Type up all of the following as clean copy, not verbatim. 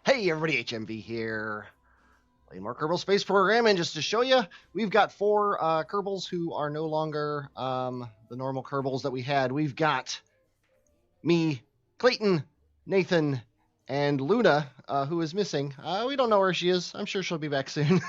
Hey everybody, HMV here. Playing more Kerbal Space Program, and just to show you, we've got four Kerbals who are no longer the normal Kerbals that we had. We've got me, Clayton, Nathan, and Luna, who is missing. We don't know where she is. I'm sure she'll be back soon.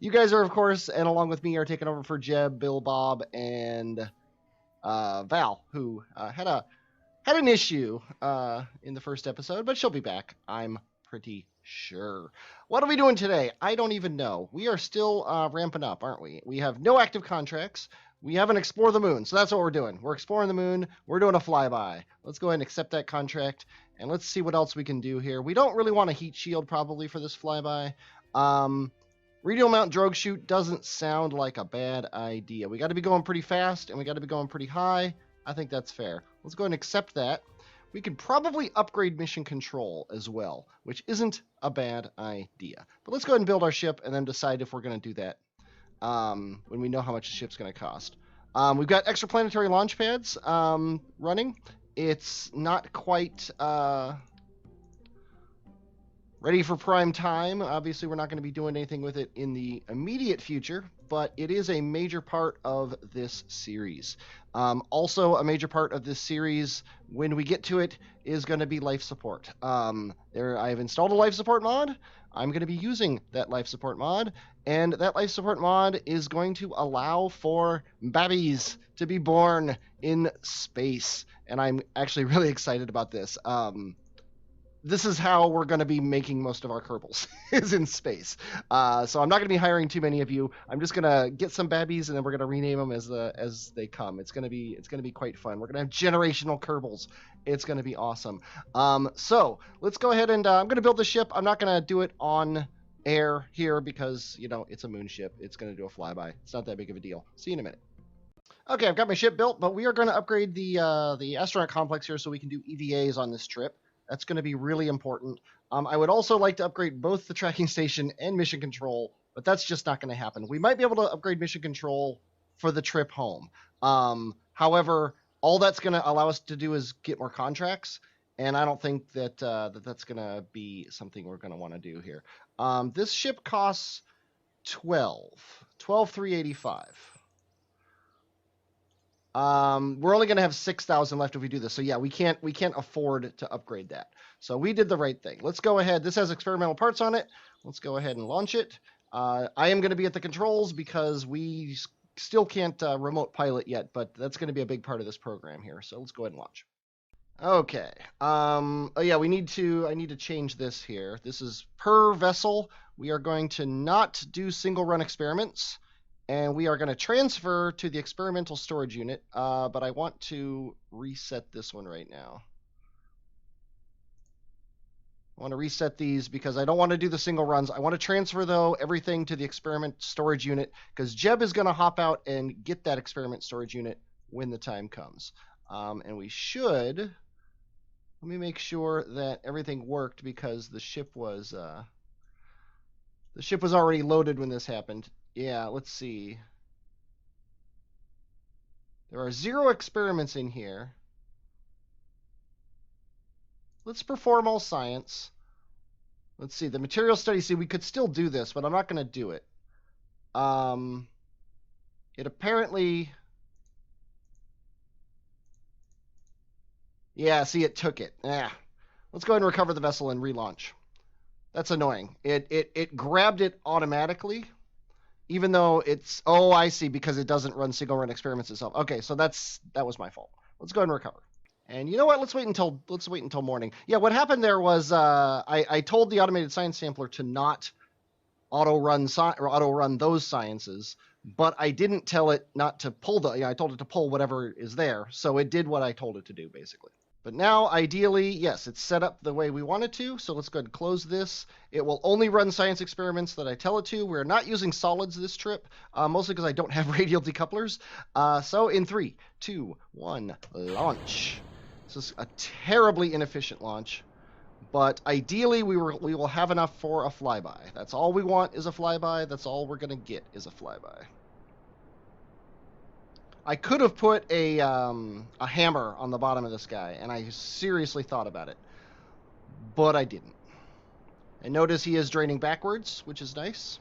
You guys are, of course, and along with me, are taking over for Jeb, Bill, Bob, and Val, who had an issue in the first episode, but she'll be back, I'm pretty sure. What are we doing today? I don't even know. We are still ramping up, aren't we? We have no active contracts. We haven't explored the moon, so that's what we're doing. We're exploring the moon. We're doing a flyby. Let's go ahead and accept that contract, and let's see what else we can do here. We don't really want a heat shield probably for this flyby. Radial mount drogue chute doesn't sound like a bad idea. We got to be going pretty fast, and we got to be going pretty high. I think that's fair. Let's go ahead and accept that. We could probably upgrade mission control as well, which isn't a bad idea. But let's go ahead and build our ship and then decide if we're going to do that when we know how much the ship's going to cost. We've got extraplanetary launch pads running. It's not quite ready for prime time. Obviously, we're not going to be doing anything with it in the immediate future, but it is a major part of this series. Also, a major part of this series, when we get to it, is going to be life support. I've installed a life support mod. I'm going to be using that life support mod, and that life support mod is going to allow for babies to be born in space, and I'm actually really excited about this. This is how we're going to be making most of our Kerbals, is in space. So I'm not going to be hiring too many of you. I'm just going to get some babbies, and then we're going to rename them as they come. It's going to be quite fun. We're going to have generational Kerbals. It's going to be awesome. So let's go ahead and I'm going to build the ship. I'm not going to do it on air here because, you know, it's a moon ship. It's going to do a flyby. It's not that big of a deal. See you in a minute. Okay, I've got my ship built, but we are going to upgrade the astronaut complex here so we can do EVAs on this trip. That's going to be really important. I would also like to upgrade both the tracking station and mission control, but that's just not going to happen. We might be able to upgrade mission control for the trip home. However, all that's going to allow us to do is get more contracts, and I don't think that that's going to be something we're going to want to do here. This ship costs 12,385. We're only going to have 6,000 left if we do this. So yeah, we can't afford to upgrade that. So we did the right thing. Let's go ahead. This has experimental parts on it. Let's go ahead and launch it. I am going to be at the controls because we still can't remote pilot yet, but that's going to be a big part of this program here. So let's go ahead and launch. Okay. Oh yeah, I need to change this here. This is per vessel. We are going to not do single run experiments. And we are going to transfer to the experimental storage unit, but I want to reset this one right now. I want to reset these because I don't want to do the single runs. I want to transfer, though, everything to the experiment storage unit because Jeb is going to hop out and get that experiment storage unit when the time comes. And we should... Let me make sure that everything worked because the ship was already loaded when this happened. Yeah, let's see. There are 0 experiments in here. Let's perform all science. Let's see, the material study. See, we could still do this, but I'm not going to do it. It apparently... Yeah, see, it took it. Let's go ahead and recover the vessel and relaunch. That's annoying. It grabbed it automatically. Even though it's, oh, I see, because it doesn't run single run experiments itself. Okay, so that was my fault. Let's go ahead and recover. And you know what? Let's wait until morning. Yeah, what happened there was I told the automated science sampler to not auto run those sciences, but I didn't tell it not to pull I told it to pull whatever is there, so it did what I told it to do basically. But now, ideally, yes, it's set up the way we want it to, so let's go ahead and close this. It will only run science experiments that I tell it to. We're not using solids this trip, mostly because I don't have radial decouplers. So in 3, 2, 1, launch. This is a terribly inefficient launch, but ideally we will have enough for a flyby. That's all we want is a flyby. That's all we're going to get is a flyby. I could have put a hammer on the bottom of this guy, and I seriously thought about it. but I didn't. And notice he is draining backwards, which is nice.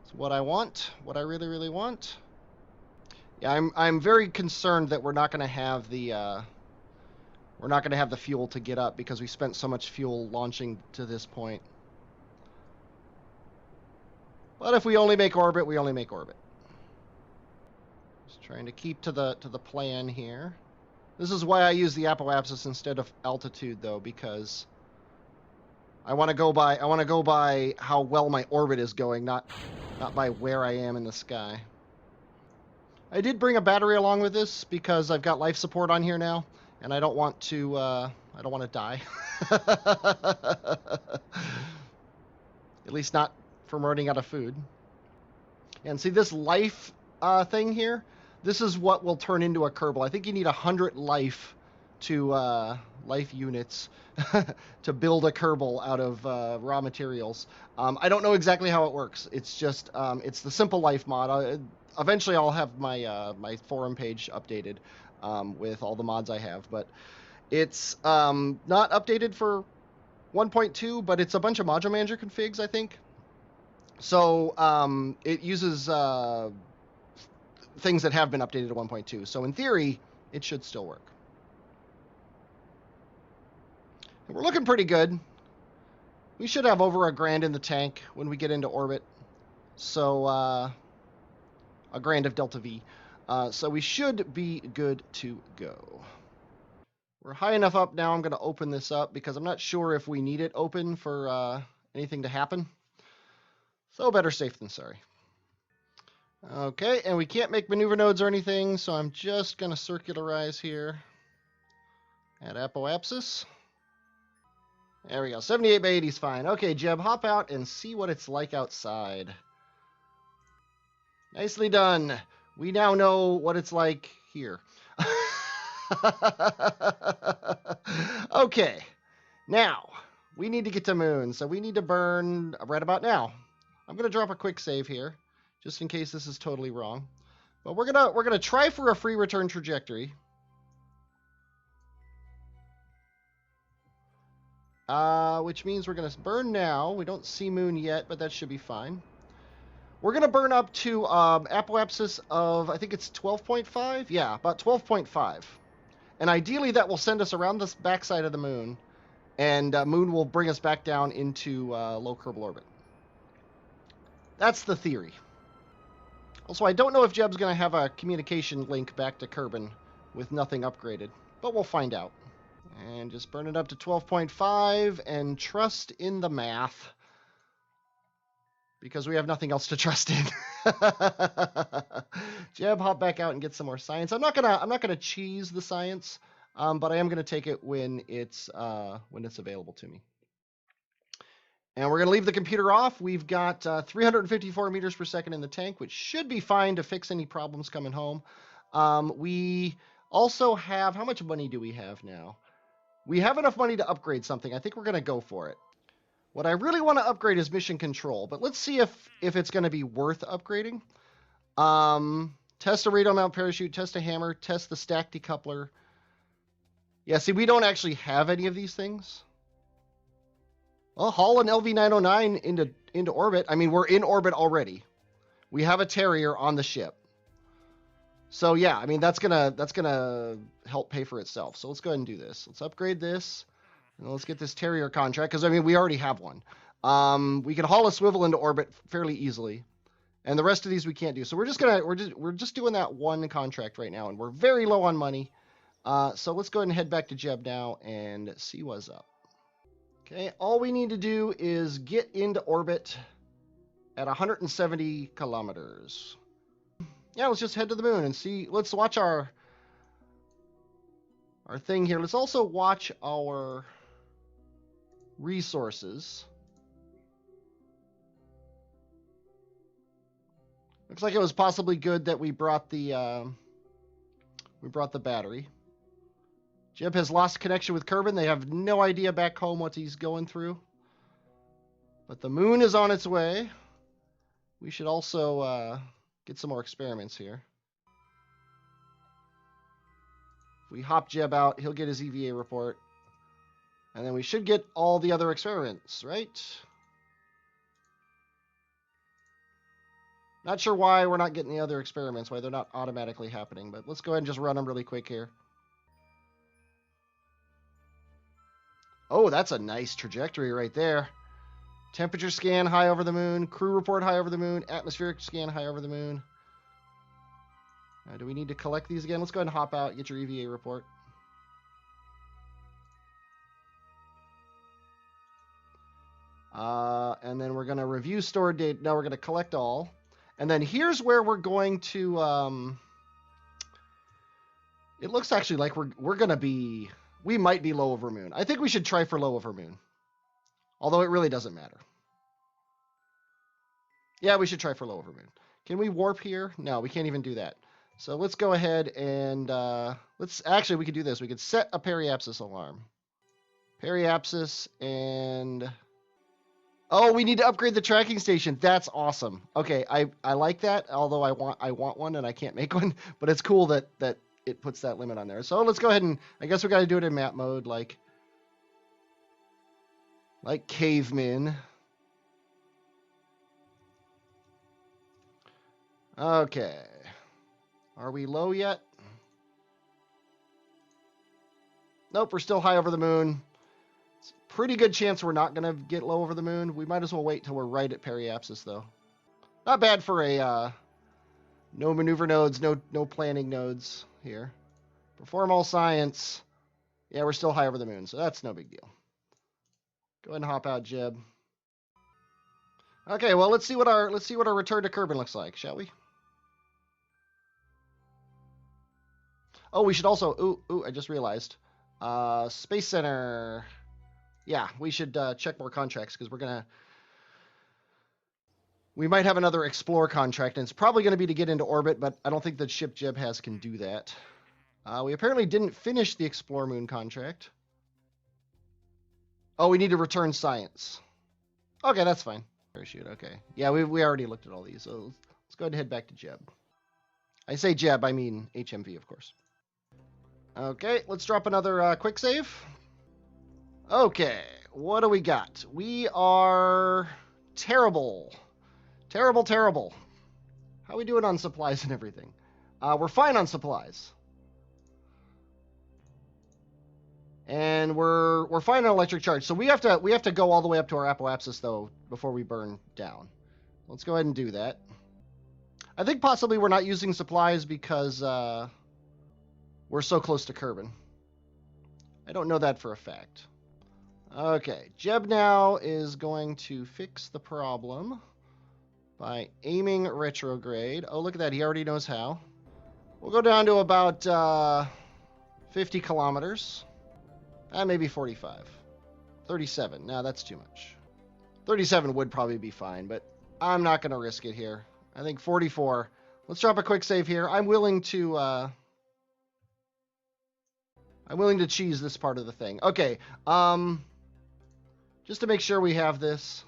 It's what I want, what I really, really want. Yeah, I'm very concerned that we're not going to have the fuel to get up because we spent so much fuel launching to this point. But if we only make orbit, we only make orbit. Just trying to keep to the plan here. This is why I use the apoapsis instead of altitude, though, because I want to go by how well my orbit is going, not by where I am in the sky. I did bring a battery along with this because I've got life support on here now, and I don't want to die. At least not from running out of food. And see this life thing here? This is what will turn into a Kerbal. I think you need 100 life to life units to build a Kerbal out of raw materials. I don't know exactly how it works. It's just it's the simple life mod. Eventually, I'll have my my forum page updated with all the mods I have, but it's not updated for 1.2, but it's a bunch of module manager configs, I think. So it uses things that have been updated to 1.2. So in theory, it should still work. And we're looking pretty good. We should have over $1,000 in the tank when we get into orbit. So $1,000 of Delta V. So we should be good to go. We're high enough up now. I'm going to open this up because I'm not sure if we need it open for anything to happen. So better safe than sorry. Okay, and we can't make maneuver nodes or anything, so I'm just going to circularize here at apoapsis. There we go. 78 by 80 is fine. Okay, Jeb, hop out and see what it's like outside. Nicely done. We now know what it's like here. Okay, now we need to get to moon, so we need to burn right about now. I'm going to drop a quick save here, just in case this is totally wrong. But we're gonna try for a free return trajectory. Which means we're gonna burn now. We don't see moon yet, but that should be fine. We're gonna burn up to apoapsis of, I think it's 12.5. Yeah, about 12.5. And ideally that will send us around the backside of the moon, and moon will bring us back down into low Kerbal orbit. That's the theory. Also, I don't know if Jeb's going to have a communication link back to Kerbin with nothing upgraded, but we'll find out. And just burn it up to 12.5 and trust in the math, because we have nothing else to trust in. Jeb, hop back out and get some more science. I'm not gonna cheese the science, but I am gonna take it when it's available to me. And we're going to leave the computer off. We've got 354 meters per second in the tank, which should be fine to fix any problems coming home. We also have, how much money do we have now? We have enough money to upgrade something. I think we're going to go for it. What I really want to upgrade is mission control, but let's see if it's going to be worth upgrading. Test a radar mount parachute, test a hammer, test the stack decoupler. Yeah, see, we don't actually have any of these things. Well, haul an LV-909 into orbit. I mean, we're in orbit already. We have a Terrier on the ship. So yeah, I mean that's gonna help pay for itself. So let's go ahead and do this. Let's upgrade this, and let's get this Terrier contract, because I mean we already have one. We can haul a swivel into orbit fairly easily, and the rest of these we can't do. So we're just doing that one contract right now, and we're very low on money. So let's go ahead and head back to Jeb now and see what's up. Okay, all we need to do is get into orbit at 170 kilometers. Yeah, let's just head to the moon and see. Let's watch our thing here. Let's also watch our resources. Looks like it was possibly good that we brought the battery. Jeb has lost connection with Kerbin. They have no idea back home what he's going through. But the moon is on its way. We should also get some more experiments here. If we hop Jeb out, he'll get his EVA report. And then we should get all the other experiments, right? Not sure why we're not getting the other experiments, why they're not automatically happening, but let's go ahead and just run them really quick here. Oh, that's a nice trajectory right there. Temperature scan high over the moon, crew report high over the moon, atmospheric scan high over the moon. Do we need to collect these again? Let's go ahead and hop out, get your EVA report. And then we're going to review stored data. Now we're going to collect all. And then here's where we're going to... it looks actually like we're going to be... We might be low over moon. I think we should try for low over moon. Although it really doesn't matter. Yeah, we should try for low over moon. Can we warp here? No, we can't even do that. So let's go ahead and... Actually, we could do this. We could set a periapsis alarm. Periapsis and... Oh, we need to upgrade the tracking station. That's awesome. Okay, I like that, although I want one and I can't make one, but it's cool that it puts that limit on there. So let's go ahead and I guess we got to do it in map mode like cavemen. Okay. Are we low yet? Nope, we're still high over the moon. Pretty good chance we're not going to get low over the moon. We might as well wait till we're right at periapsis, though. Not bad for a no maneuver nodes, no planning nodes here. Perform all science. Yeah, we're still high over the moon, so that's no big deal. Go ahead and hop out, Jeb. Okay, well let's see what our return to Kerbin looks like, shall we? Oh, we should also. Ooh! I just realized. Space Center. Yeah, we should check more contracts because we might have another Explore contract, and it's probably going to be to get into orbit, but I don't think the ship Jeb has can do that. We apparently didn't finish the Explore Moon contract. Oh, we need to return science. Okay, that's fine. Parachute, okay. Yeah, we already looked at all these, so let's go ahead and head back to Jeb. I say Jeb, I mean HMV, of course. Okay, let's drop another quick save. Okay, what do we got? We are terrible. Terrible. How are we doing on supplies and everything? We're fine on supplies. And we're fine on electric charge. So we have to go all the way up to our apoapsis though before we burn down. Let's go ahead and do that. I think possibly we're not using supplies because we're so close to Kerbin. I don't know that for a fact. Okay, Jeb now is going to fix the problem by aiming retrograde. Oh, look at that. He already knows how. We'll go down to about 50 kilometers. Maybe 45. 37. No, that's too much. 37 would probably be fine, but I'm not going to risk it here. I think 44. Let's drop a quick save here. I'm willing to cheese this part of the thing. Okay. Just to make sure we have this.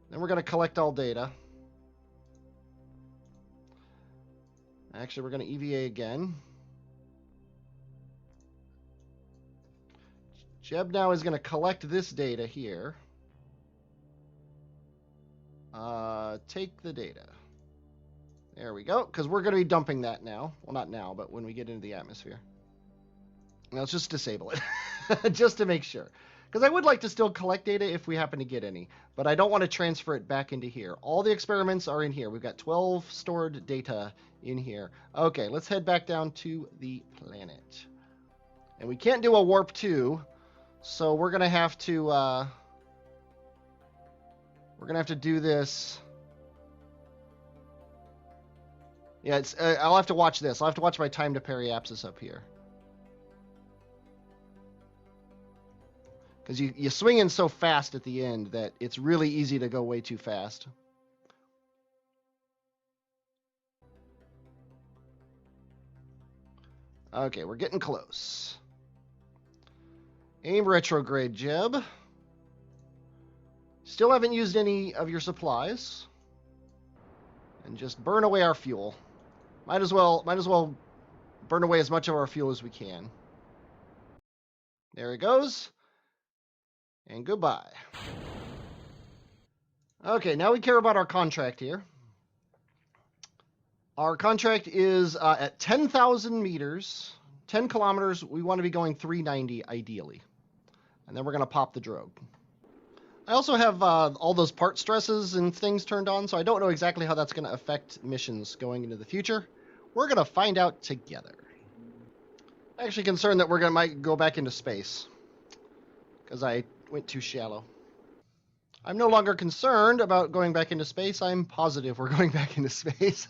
Then we're going to collect all data. Actually, we're going to EVA again. Jeb now is going to collect this data here. Take the data. There we go, because we're going to be dumping that now. Well, not now, but when we get into the atmosphere. Now, let's just disable it, just to make sure. Because I would like to still collect data if we happen to get any, but I don't want to transfer it back into here. All the experiments are in here. We've got 12 stored data in here. Okay, let's head back down to the planet. And we can't do a warp 2, so we're going to have to do this. Yeah, I'll have to watch this. I'll have to watch my time to periapsis up here. Because you swing in so fast at the end that it's really easy to go way too fast. Okay, we're getting close. Aim retrograde, Jeb. Still haven't used any of your supplies. And just burn away our fuel. Might as well burn away as much of our fuel as we can. There it goes. And goodbye. Okay, now we care about our contract here. Our contract is at 10,000 meters, 10 kilometers. We want to be going 390 ideally. And then we're going to pop the drogue. I also have all those part stresses and things turned on, so I don't know exactly how that's going to affect missions going into the future. We're going to find out together. I'm actually concerned that might go back into space because I went too shallow. I'm no longer concerned about going back into space. I'm positive we're going back into space.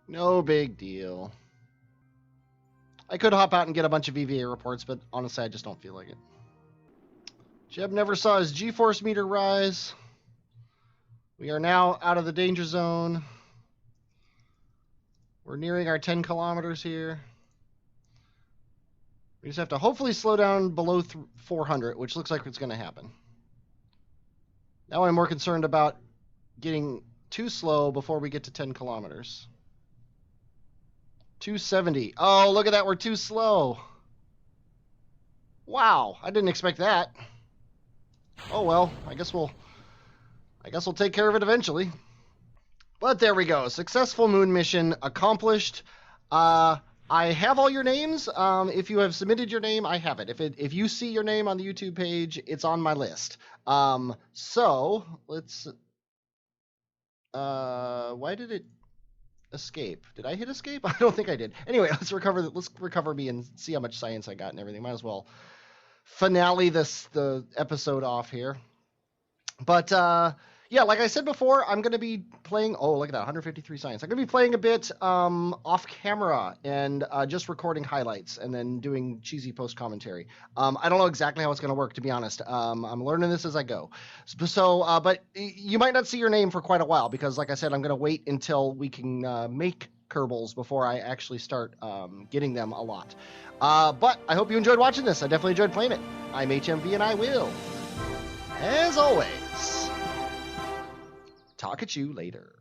No big deal. I could hop out and get a bunch of EVA reports, but honestly, I just don't feel like it. Jeb never saw his G-force meter rise. We are now out of the danger zone. We're nearing our 10 kilometers here. We just have to hopefully slow down below 400, which looks like it's going to happen. Now I'm more concerned about getting too slow before we get to 10 kilometers. 270. Oh, look at that. We're too slow. Wow. I didn't expect that. Oh, well. I guess we'll take care of it eventually. But there we go. Successful moon mission accomplished. I have all your names. If you have submitted your name, I have it. If you see your name on the YouTube page, it's on my list. So let's. Why did it escape? Did I hit escape? I don't think I did. Anyway, let's recover me and see how much science I got and everything. Might as well finale the episode off here. But yeah, like I said before, I'm going to be playing, oh, look at that, 153 science. I'm going to be playing a bit off camera and just recording highlights and then doing cheesy post commentary. I don't know exactly how it's going to work, to be honest. I'm learning this as I go. So, but you might not see your name for quite a while because, like I said, I'm going to wait until we can make Kerbals before I actually start getting them a lot. But I hope you enjoyed watching this. I definitely enjoyed playing it. I'm HMV and I will, as always, talk at you later.